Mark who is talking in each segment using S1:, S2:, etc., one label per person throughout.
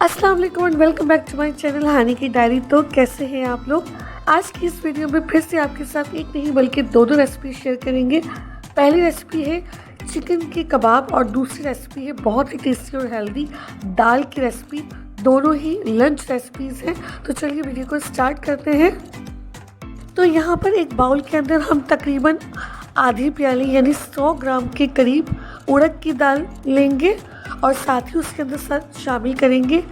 S1: अस्सलाम वालेकुम and welcome back to my channel Hani की डायरी। तो कैसे हैं आप लोग। आज की इस वीडियो में फिर से आपके साथ एक नहीं बल्कि दो रेसिपी शेयर करेंगे। पहली रेसिपी है चिकन के कबाब और दूसरी रेसिपी है बहुत ही टेस्टी और हेल्दी दाल की रेसिपी। दोनों ही लंच रेसिपीज़ हैं। तो चलिए वीडियो को स्टार्ट करते हैं। तो यहाँ पर एक बाउल के अंदर हम तकरीबन आधी प्याली यानी 100 ग्राम के करीब उड़द की दाल लेंगे और साथ ही उसके अंदर साथ शामिल करेंगे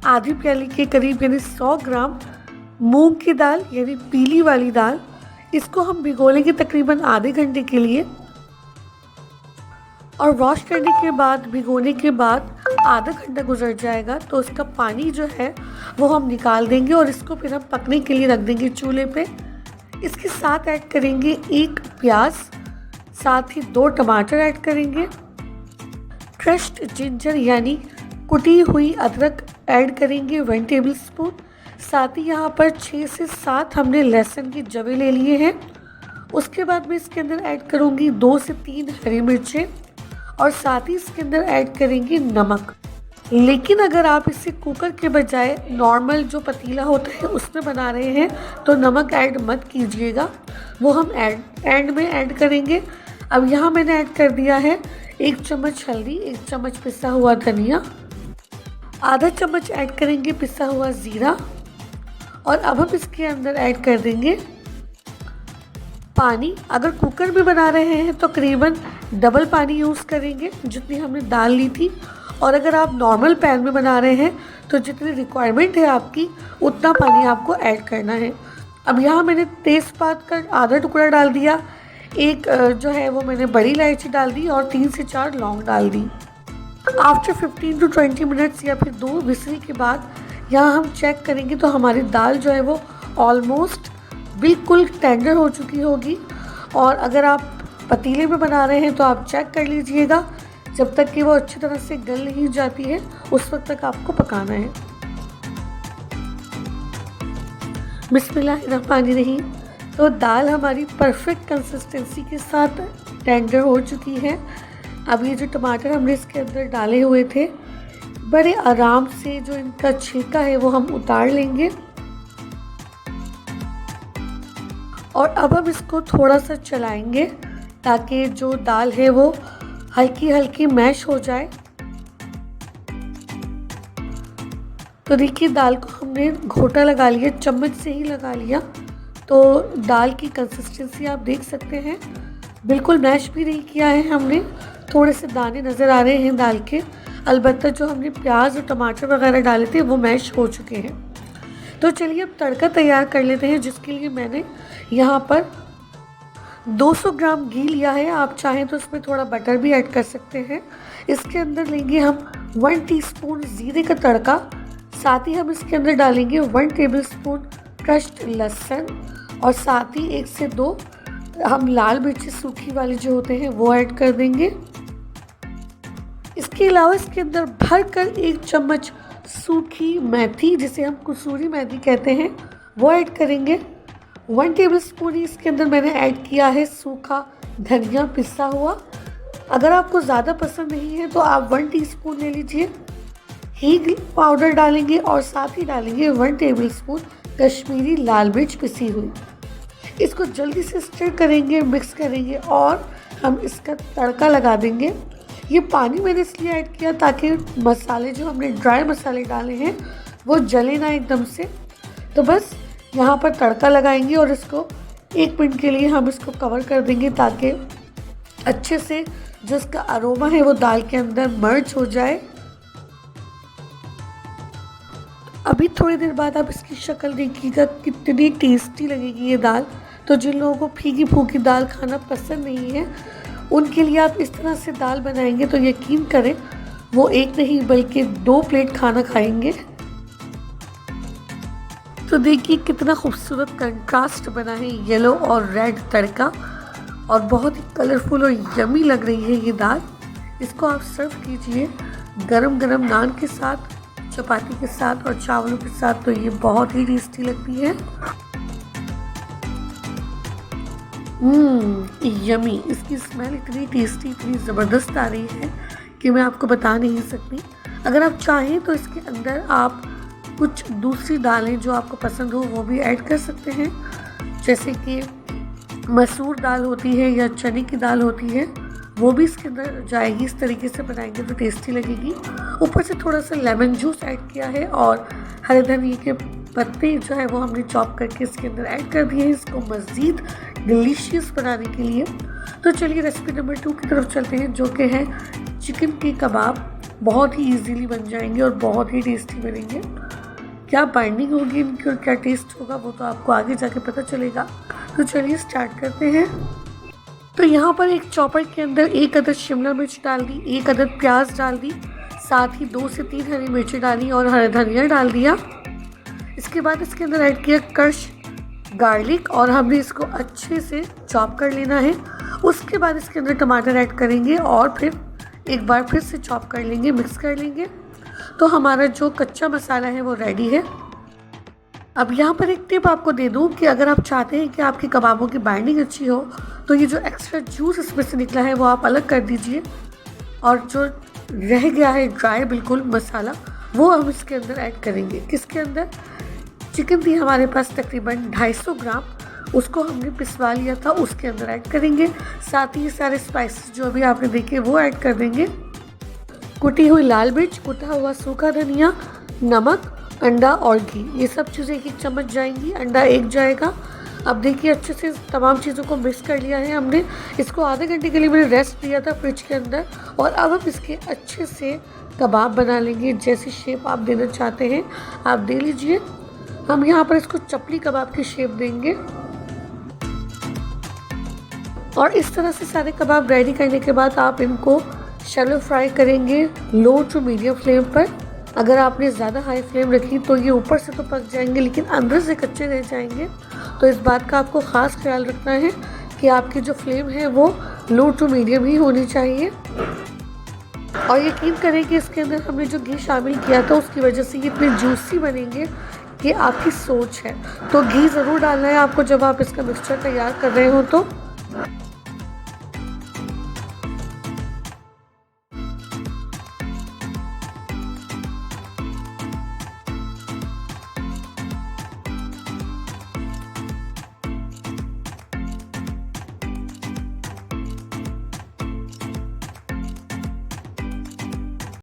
S1: आधी प्याली के करीब यानी 100 ग्राम मूंग की दाल यानी पीली वाली दाल। इसको हम भिगो लेंगे तकरीबन आधे घंटे के लिए और वॉश करने के बाद भिगोने के बाद आधा घंटा गुजर जाएगा तो उसका पानी जो है वो हम निकाल देंगे और इसको फिर हम पकने के लिए रख देंगे चूल्हे पे। इसके साथ ऐड करेंगे एक प्याज, साथ ही 2 टमाटर ऐड करेंगे, क्रश्ड जिंजर यानी कुटी हुई अदरक ऐड करेंगे 1 टेबल स्पून। साथ ही यहाँ पर 6 से 7 हमने लहसुन की जवे ले लिए हैं। उसके बाद मैं इसके अंदर ऐड करूँगी 2 से 3 हरी मिर्चें और साथ ही इसके अंदर ऐड करेंगे नमक। लेकिन अगर आप इसे कुकर के बजाय नॉर्मल जो पतीला होता है उसमें बना रहे हैं तो नमक ऐड मत कीजिएगा, वो हम एंड में ऐड करेंगे। अब यहाँ मैंने ऐड कर दिया है 1 चम्मच हल्दी, 1 चम्मच पिसा हुआ धनिया, आधा चम्मच ऐड करेंगे पिसा हुआ ज़ीरा और अब हम इसके अंदर ऐड कर देंगे पानी। अगर कुकर में बना रहे हैं तो करीबन डबल पानी यूज़ करेंगे जितनी हमने दाल ली थी, और अगर आप नॉर्मल पैन में बना रहे हैं तो जितनी रिक्वायरमेंट है आपकी उतना पानी आपको ऐड करना है। अब यहाँ मैंने तेज़पात का आधा टुकड़ा डाल दिया, एक जो है वो मैंने बड़ी इलायची डाल दी और 3 से 4 लौंग डाल दी। आफ्टर 15 टू 20 मिनट्स या फिर 2 विसल के बाद यहाँ हम चेक करेंगे तो हमारी दाल जो है वो ऑलमोस्ट बिल्कुल टेंडर हो चुकी होगी। और अगर आप पतीले में बना रहे हैं तो आप चेक कर लीजिएगा, जब तक कि वो अच्छी तरह से गल नहीं जाती है उस वक्त तक आपको पकाना है। बिस्मिल्लाहिर्रहमानिर्रहीम। तो दाल हमारी परफेक्ट कंसिस्टेंसी के साथ टेंडर हो चुकी है। अब ये जो टमाटर हमने इसके अंदर डाले हुए थे बड़े आराम से जो इनका छिलका है वो हम उतार लेंगे और अब हम इसको थोड़ा सा चलाएंगे ताकि जो दाल है वो हल्की हल्की मैश हो जाए। तो देखिए दाल को हमने घोटा लगा लिया, चम्मच से ही लगा लिया, तो दाल की कंसिस्टेंसी आप देख सकते हैं। बिल्कुल मैश भी नहीं किया है हमने, थोड़े से दाने नज़र आ रहे हैं दाल के। अलबत्ता जो हमने प्याज और टमाटर वगैरह डाले थे वो मैश हो चुके हैं। तो चलिए अब तड़का तैयार कर लेते हैं, जिसके लिए मैंने यहाँ पर 200 ग्राम घी लिया है। आप चाहें तो इसमें थोड़ा बटर भी ऐड कर सकते हैं। इसके अंदर लेंगे हम 1 टीस्पून ज़ीरे का तड़का, साथ ही हम इसके अंदर डालेंगे 1 टेबल स्पून क्रश्ड लहसुन और साथ ही 1 से 2 हम लाल मिर्ची सूखी वाली जो होते हैं वो ऐड कर देंगे। इसके अलावा इसके अंदर भरकर 1 चम्मच सूखी मेथी, जिसे हम कसूरी मेथी कहते हैं, वो ऐड करेंगे। 1 टेबल स्पून ही इसके अंदर मैंने ऐड किया है सूखा धनिया पिसा हुआ। अगर आपको ज़्यादा पसंद नहीं है तो आप 1 टीस्पून ले लीजिए। हींग पाउडर डालेंगे और साथ ही डालेंगे 1 टेबल स्पून कश्मीरी लाल मिर्च पिसी हुई। इसको जल्दी से स्टर करेंगे, मिक्स करेंगे और हम इसका तड़का लगा देंगे। ये पानी मैंने इसलिए ऐड किया ताकि मसाले जो हमने ड्राई मसाले डाले हैं वो जले ना एकदम से। तो बस यहाँ पर तड़का लगाएंगे और इसको 1 मिनट के लिए हम इसको कवर कर देंगे ताकि अच्छे से जो इसका अरोमा है वो दाल के अंदर मर्ज हो जाए। अभी थोड़ी देर बाद आप इसकी शक्ल देखिएगा कितनी टेस्टी लगेगी ये दाल। तो जिन लोगों को फीकी फूकी दाल खाना पसंद नहीं है उनके लिए आप इस तरह से दाल बनाएंगे तो यकीन करें वो 1 नहीं बल्कि 2 प्लेट खाना खाएंगे। तो देखिए कितना खूबसूरत कंट्रास्ट बना है येलो और रेड तड़का, और बहुत ही कलरफुल और यमी लग रही है ये दाल। इसको आप सर्व कीजिए गरम गरम नान के साथ, चपाती के साथ और चावलों के साथ, तो ये बहुत ही टेस्टी लगती है। यमी, इसकी स्मेल इतनी टेस्टी इतनी ज़बरदस्त आ रही है कि मैं आपको बता नहीं सकती। अगर आप चाहें तो इसके अंदर आप कुछ दूसरी दालें जो आपको पसंद हो वो भी ऐड कर सकते हैं, जैसे कि मसूर दाल होती है या चने की दाल होती है, वो भी इसके अंदर जाएगी। इस तरीके से बनाएंगे तो टेस्टी लगेगी। ऊपर से थोड़ा सा लेमन जूस ऐड किया है और हरे धनिए के पत्ते जो है वो हमने चॉप करके इसके अंदर ऐड कर दिए हैं इसको मज़ीद डिलीशियस बनाने के लिए। तो चलिए रेसिपी नंबर 2 की तरफ चलते हैं, जो कि है चिकन के कबाब। बहुत ही इजीली बन जाएंगे और बहुत ही टेस्टी बनेंगे। क्या बाइंडिंग होगी इनकी और क्या टेस्ट होगा वो तो आपको आगे जाके पता चलेगा। तो चलिए स्टार्ट करते हैं। तो यहाँ पर एक चॉपर के अंदर 1 अदद शिमला मिर्च डाल दी, 1 अदद प्याज डाल दी, साथ ही 2 से 3 हरी मिर्ची डाली और हरा धनिया डाल दिया। इसके बाद इसके अंदर ऐड किया क्रश गार्लिक और हमने इसको अच्छे से चॉप कर लेना है। उसके बाद इसके अंदर टमाटर ऐड करेंगे और फिर एक बार फिर से चॉप कर लेंगे, मिक्स कर लेंगे। तो हमारा जो कच्चा मसाला है वो रेडी है। अब यहाँ पर एक टिप आपको दे दूँ कि अगर आप चाहते हैं कि आपके कबाबों की बाइंडिंग अच्छी हो तो ये जो एक्स्ट्रा जूस इसमें से निकला है वो आप अलग कर दीजिए और जो रह गया है ड्राई बिल्कुल मसाला वो हम इसके अंदर ऐड करेंगे। किसके अंदर? चिकन थी हमारे पास तकरीबन 250 ग्राम, उसको हमने पिसवा लिया था, उसके अंदर ऐड करेंगे। साथ ही सारे स्पाइसेस जो अभी आपने देखे वो ऐड कर देंगे। कुटी हुई लाल मिर्च, कुटा हुआ सूखा धनिया, नमक, अंडा और घी, ये सब चीज़ें 1-1 चम्मच जाएंगी। अंडा 1 जाएगा। अब देखिए अच्छे से तमाम चीज़ों को मिक्स कर लिया है हमने। इसको आधे घंटे के लिए मैंने रेस्ट दिया था फ्रिज के अंदर और अब हम इसके अच्छे से कबाब बना लेंगे। जैसी शेप आप देना चाहते हैं आप दे लीजिए। हम यहाँ पर इसको चपली कबाब की शेप देंगे और इस तरह से सारे कबाब रेडी करने के बाद आप इनको शैलो फ्राई करेंगे लो टू मीडियम फ्लेम पर। अगर आपने ज़्यादा हाई फ्लेम रखी तो ये ऊपर से तो पक जाएंगे लेकिन अंदर से कच्चे रह जाएंगे। तो इस बात का आपको ख़ास ख्याल रखना है कि आपकी जो फ्लेम है वो लो टू मीडियम ही होनी चाहिए। और यकीन करें कि इसके अंदर हमने जो घी शामिल किया था उसकी वजह से ये इतने जूसी बनेंगे कि आपकी सोच है। तो घी ज़रूर डालना है आपको जब आप इसका मिक्सचर तैयार कर रहे हो तो।